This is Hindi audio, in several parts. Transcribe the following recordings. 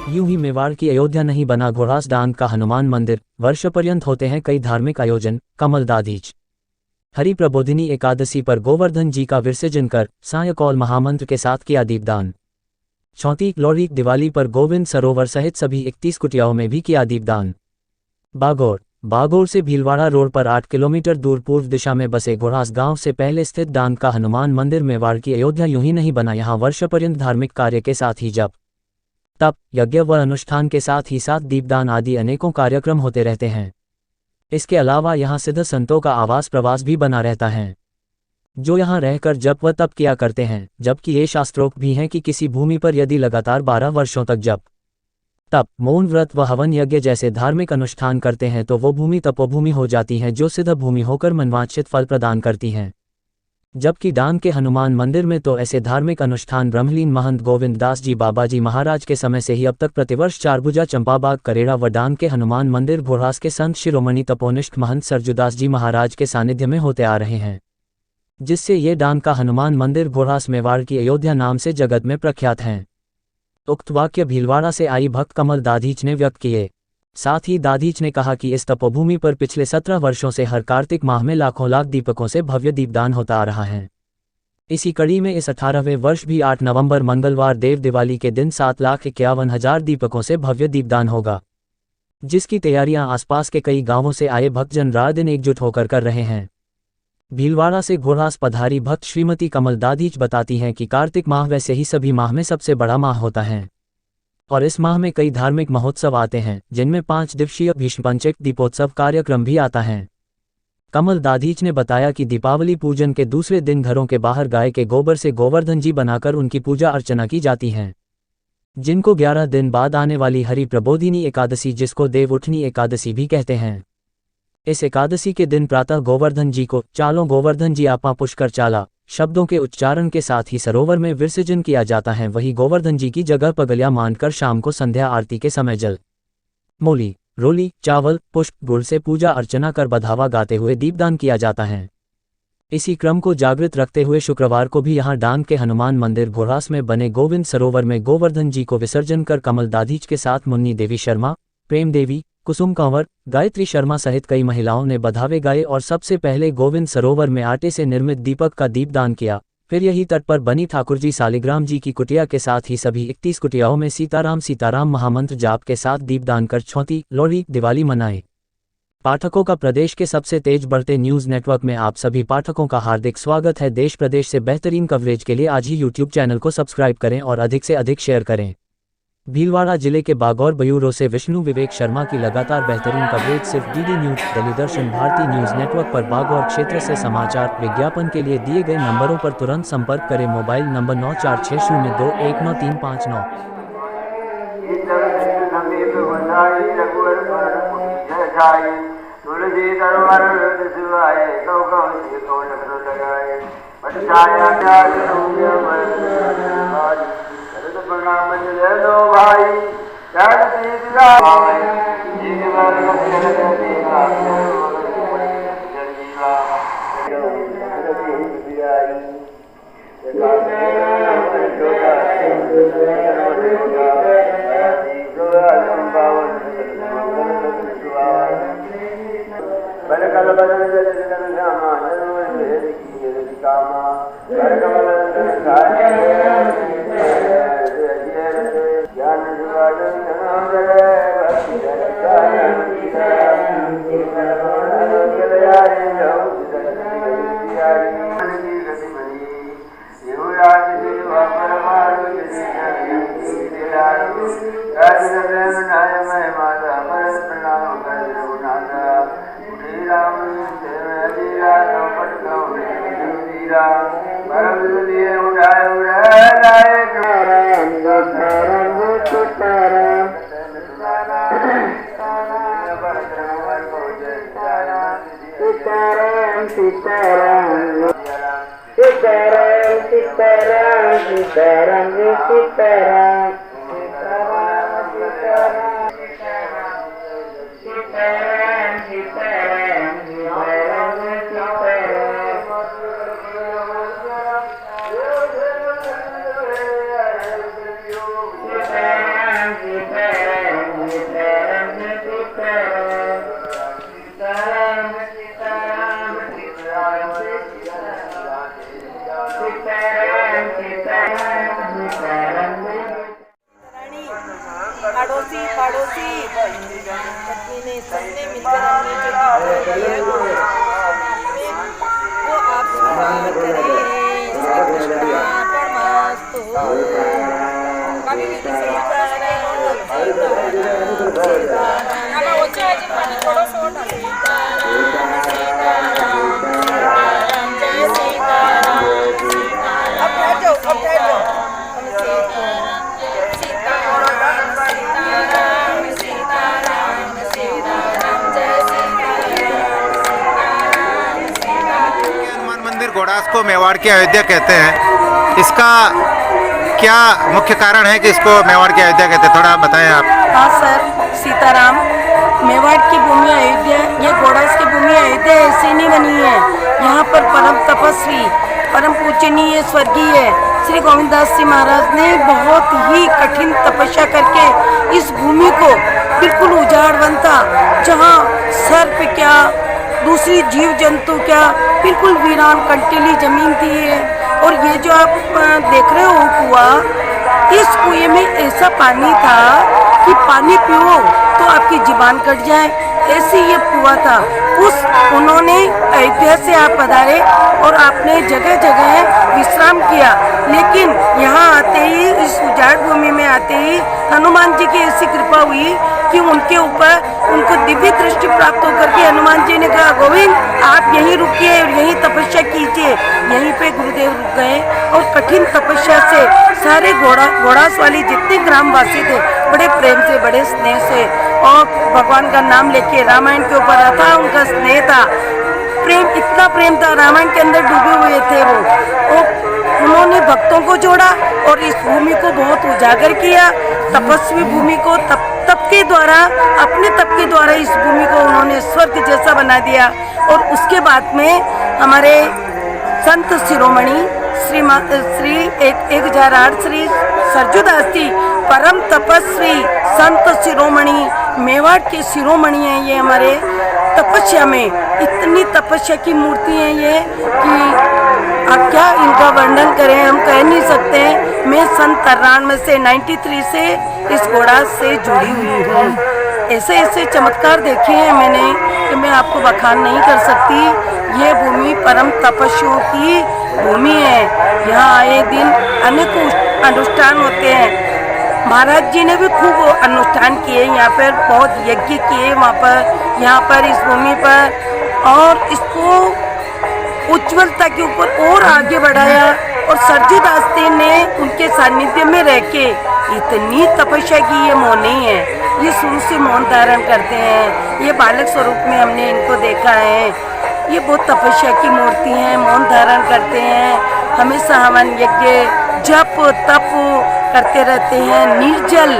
यूं ही मेवाड़ की अयोध्या नहीं बना घोड़ास डांग का हनुमान मंदिर, वर्षपर्यंत होते हैं कई धार्मिक आयोजन। कमल दाधीच हरि प्रबोधिनी एकादशी पर गोवर्धन जी का विसर्जन कर सायकौल महामंत्र के साथ किया दीपदान। चौथी लौरी दिवाली पर गोविंद सरोवर सहित सभी 31 कुटियाओं में भी किया दीपदान। बागोर से भीलवाड़ा रोड पर 8 किलोमीटर दूर पूर्व दिशा में बसे घोड़ास गांव से पहले स्थित डांग का हनुमान मंदिर मेवाड़ की अयोध्या यूं ही नहीं बना। यहाँ वर्षपर्यंत धार्मिक कार्य के साथ ही जप तप यज्ञ व अनुष्ठान के साथ ही साथ दीपदान आदि अनेकों कार्यक्रम होते रहते हैं। इसके अलावा यहाँ सिद्ध संतों का आवास प्रवास भी बना रहता है, जो यहाँ रहकर जप व तप किया करते हैं। जबकि ये शास्त्रोक्त भी हैं कि किसी भूमि पर यदि लगातार 12 वर्षों तक जप तप मौन व्रत व हवन यज्ञ जैसे धार्मिक अनुष्ठान करते हैं तो वो भूमि तपोभूमि हो जाती है, जो सिद्ध भूमि होकर मनवांछित फल प्रदान करती हैं। जबकि डांग के हनुमान मंदिर में तो ऐसे धार्मिक अनुष्ठान ब्रह्मलीन महंत गोविंद दास जी बाबा जी महाराज के समय से ही अब तक प्रतिवर्ष चारभुजा चंपाबाग करेड़ा व डांग के हनुमान मंदिर घोड़ास के संत शिरोमणि तपोनिष्ठ महंत सरजुदास जी महाराज के सानिध्य में होते आ रहे हैं, जिससे ये डांग का हनुमान मंदिर घोड़ास मेवाड़ की अयोध्या नाम से जगत में प्रख्यात हैं। उक्त वाक्य भीलवाड़ा से आई भक्त कमल दाधीच ने व्यक्त किए। साथ ही दाधीच ने कहा कि इस तपोभूमि पर पिछले 17 वर्षों से हर कार्तिक माह में लाखों लाख दीपकों से भव्य दीपदान होता आ रहा है। इसी कड़ी में इस 18वें वर्ष भी 8 नवंबर मंगलवार देव दिवाली के दिन 7,51,000 दीपकों से भव्य दीपदान होगा, जिसकी तैयारियां आसपास के कई गांवों से आए भक्तजन रात दिन एकजुट होकर कर रहे हैं। भीलवाड़ा से घोड़ास पधारी भक्त श्रीमती कमल दाधीच बताती हैं कि कार्तिक माह वैसे ही सभी माह में सबसे बड़ा माह होता है और इस माह में कई धार्मिक महोत्सव आते हैं, जिनमें 5 दिवसीय भीष्म पंचक दीपोत्सव कार्यक्रम भी आता है। कमल दाधीच ने बताया कि दीपावली पूजन के दूसरे दिन घरों के बाहर गाय के गोबर से गोवर्धन जी बनाकर उनकी पूजा अर्चना की जाती है, जिनको 11 दिन बाद आने वाली हरि प्रबोधिनी एकादशी, जिसको देव उठनी एकादशी भी कहते हैं। इस एकादशी के दिन प्रातः गोवर्धन जी को चालो गोवर्धन जी आपा पुष्कर चाला शब्दों के उच्चारण के साथ ही सरोवर में विसर्जन किया जाता है। वहीं गोवर्धन जी की जगह पगलिया मानकर शाम को संध्या आरती के समय जल मोली रोली चावल पुष्प गुड़ से पूजा अर्चना कर बधावा गाते हुए दीपदान किया जाता है। इसी क्रम को जागृत रखते हुए शुक्रवार को भी यहां डांग के हनुमान मंदिर घोड़ास में बने गोविंद सरोवर में गोवर्धन जी को विसर्जन कर कमल दाधीच के साथ मुन्नी देवी शर्मा, प्रेम देवी, कुसुम कंवर, गायत्री शर्मा सहित कई महिलाओं ने बधावे गाए और सबसे पहले गोविंद सरोवर में आटे से निर्मित दीपक का दीपदान किया। फिर यही तट पर बनी ठाकुरजी सालिग्राम जी की कुटिया के साथ ही सभी 31 कुटियाओं में सीताराम सीताराम महामंत्र जाप के साथ दीपदान कर चौथी लौरी दिवाली मनाए। पाठकों का प्रदेश के सबसे तेज बढ़ते न्यूज़ नेटवर्क में आप सभी पाठकों का हार्दिक स्वागत है। देश प्रदेश से बेहतरीन कवरेज के लिए आज ही यूट्यूब चैनल को सब्सक्राइब करें और अधिक से अधिक शेयर करें। भीलवाड़ा जिले के बागौर बयूरो से विष्णु विवेक शर्मा की लगातार बेहतरीन कवरेज सिर्फ DD news, Teledarshan, Bharti news network पर बागौर क्षेत्र से समाचार। विज्ञापन के लिए दिए गए नंबरों पर तुरंत संपर्क करें। Mobile number 9460219359। पड़ोसी पड़ोसी पत्नी ने सबने मिलकर हमने जो गीत गाया वो आप स्वीकार करें। श्री कृष्णार्पणमस्तु। कभी भी घोड़ास को मेवाड़ की अयोध्या कहते हैं, इसका क्या मुख्य कारण है कि इसको मेवाड़ की अयोध्या कहते हैं, थोड़ा बताएं आप। हाँ सर, सीताराम मेवाड़ की भूमि अयोध्या, ये घोड़ास की भूमि अयोध्या ऐसी नहीं बनी है। यहाँ पर परम तपस्वी परम पूजनीय स्वर्गीय श्री गोविंददास जी महाराज ने बहुत ही कठिन तपस्या करके इस भूमि को बिल्कुल उजाड़वंता, जहाँ सर्प क्या दूसरी जीव जंतु क्या बिल्कुल वीरान कंटीली जमीन थी है। और ये जो आप देख रहे हो कुआं, इस कुएं में ऐसा पानी था कि पानी पियो तो आपकी जीवान कट जाए, ऐसी ये कुआं था। उन्होंने अयोध्या से आप पधारे और आपने जगह जगह विश्राम किया, लेकिन यहाँ आते ही इस उजाड़ भूमि में आते ही हनुमान जी की ऐसी कृपा हुई कि उनके ऊपर उनको दिव्य दृष्टि प्राप्त होकर के हनुमान जी ने कहा, गोविंद आप यहीं रुकिए और यहीं तपस्या कीजिए। यहीं पे गुरुदेव रुक गए और कठिन तपस्या से सारे घोड़ास वाली जितने ग्रामवासी थे बड़े प्रेम से बड़े स्नेह से और भगवान का नाम लेके रामायण के ऊपर था उनका स्नेह था, प्रेम इतना प्रेम था, रामायण के अंदर डूबे हुए थे वो। उन्होंने भक्तों को जोड़ा और इस भूमि को बहुत उजागर किया। तपस्वी भूमि को तप के द्वारा, अपने तप के द्वारा इस भूमि को उन्होंने स्वर्ग जैसा बना दिया। और उसके बाद में हमारे संत शिरोमणि श्री 1008 श्री सरजूदास जी परम तपस्वी संत शिरोमणि मेवाड़ के शिरोमणि हैं ये हमारे। तपस्या में इतनी तपस्या की मूर्ति है ये कि आप क्या इनका वर्णन करें, हम कह नहीं सकते। मैं सन 93 से 93 से इस घोड़ास से जुड़ी हुई हूँ। ऐसे ऐसे चमत्कार देखे हैं मैंने कि मैं आपको बखान नहीं कर सकती। ये भूमि परम तपस्वियों की भूमि है। यहाँ आए दिन अनेक अनुष्ठान होते हैं। महाराज जी ने भी खूब अनुष्ठान किए, यहाँ पर बहुत यज्ञ किए वहाँ पर, यहाँ पर इस भूमि पर, और इसको उज्ज्वलता के ऊपर और आगे बढ़ाया। और सरजूदास जी ने उनके सानिध्य में रह के इतनी तपस्या की, ये मौन नहीं है, ये शुरू से मौन धारण करते हैं। ये बालक स्वरूप में हमने इनको देखा है। ये बहुत तपस्या की मूर्ति हैं, मौन धारण करते हैं, हमेशा हवन यज्ञ जप तप करते रहते हैं। निर्जल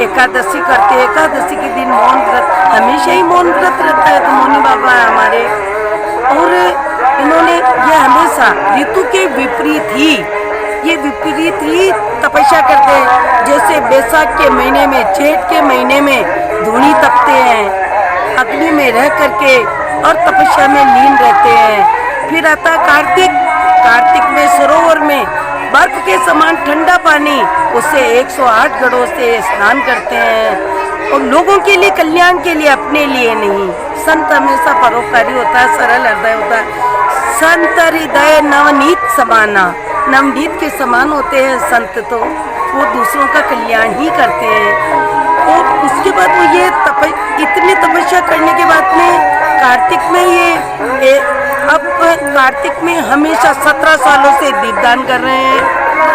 एकादशी करते हैं, एकादशी के दिन मौन व्रत, हमेशा ही मौन व्रत रहता है। तो मौनी बाबा है हमारे। और इन्होंने ये हमेशा ऋतु के विपरीत ही, ये विपरीत ही तपस्या करते हैं। जैसे बैसाख के महीने में, जेठ के महीने में धूनी तपते हैं, अग्नि में रह करके और तपस्या में लीन रहते हैं। फिर आता कार्तिक में सरोवर में बर्फ के समान ठंडा पानी, उससे 108 घड़ों से स्नान करते हैं। और लोगों के लिए, कल्याण के लिए, अपने लिए नहीं। संत हमेशा परोपकारी होता है, सरल हृदय होता है। संत हृदय नवनीत समाना, नवनीत के समान होते हैं संत, तो वो दूसरों का कल्याण ही करते हैं। और उसके बाद वो ये इतनी तपस्या करने के बाद में कार्तिक में ये अब कार्तिक में हमेशा 17 सालों से दीपदान कर रहे हैं,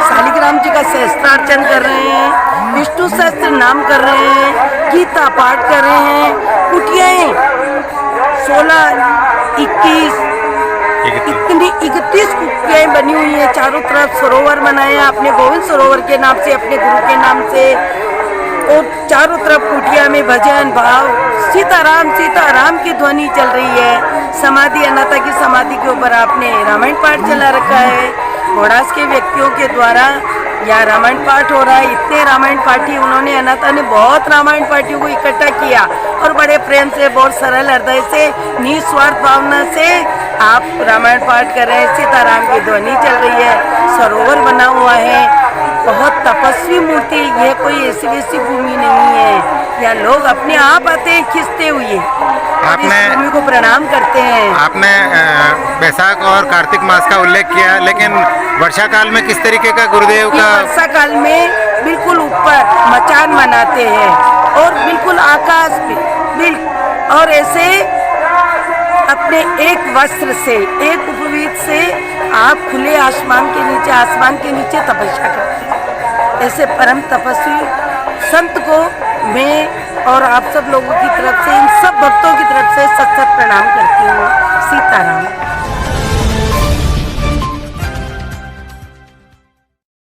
शालिग्राम जी का सहस्त्रार्चन कर रहे हैं, विष्णु सहस्त्र नाम कर रहे हैं, गीता पाठ कर रहे हैं। कुटियाएं 16, 21 इतनी 31 कुटियाएं बनी हुई हैं। चारों तरफ सरोवर बनाए हैं आपने, गोविंद सरोवर के नाम से, अपने गुरु के नाम से। और चारों तरफ कुटिया में भजन भाव, सीताराम सीताराम की ध्वनि चल रही है। समाधि, अनाथा की समाधि के ऊपर आपने रामायण पाठ चला रखा है। घोड़ास के व्यक्तियों के द्वारा यहाँ रामायण पाठ हो रहा है। इतने रामायण पाठी उन्होंने, अनाथा ने बहुत रामायण पाठियों को इकट्ठा किया और बड़े प्रेम से, बहुत सरल हृदय से, निस्वार्थ भावना से आप रामायण पाठ कर रहे हैं, सीताराम की ध्वनि चल रही है, सरोवर बना हुआ है, बहुत तपस्वी मूर्ति। ये कोई ऐसी वैसी भूमि नहीं है, यहाँ लोग अपने आप आते हैं खिंचते हुए, आपने इस भूमि को प्रणाम करते हैं। आपने बैसाख और कार्तिक मास का उल्लेख किया, लेकिन वर्षा काल में किस तरीके का गुरुदेव ये का वर्षा काल में बिल्कुल ऊपर मचान मनाते हैं और बिल्कुल आकाश पे और ऐसे अपने एक वस्त्र से, एक उपवीत से आप खुले आसमान के नीचे तपस्या करते हैं। ऐसे परम तपस्वी संत को मैं और आप सब लोगों की तरफ से, इन सब भक्तों की तरफ से सत सत प्रणाम करती हूँ। सीताराम।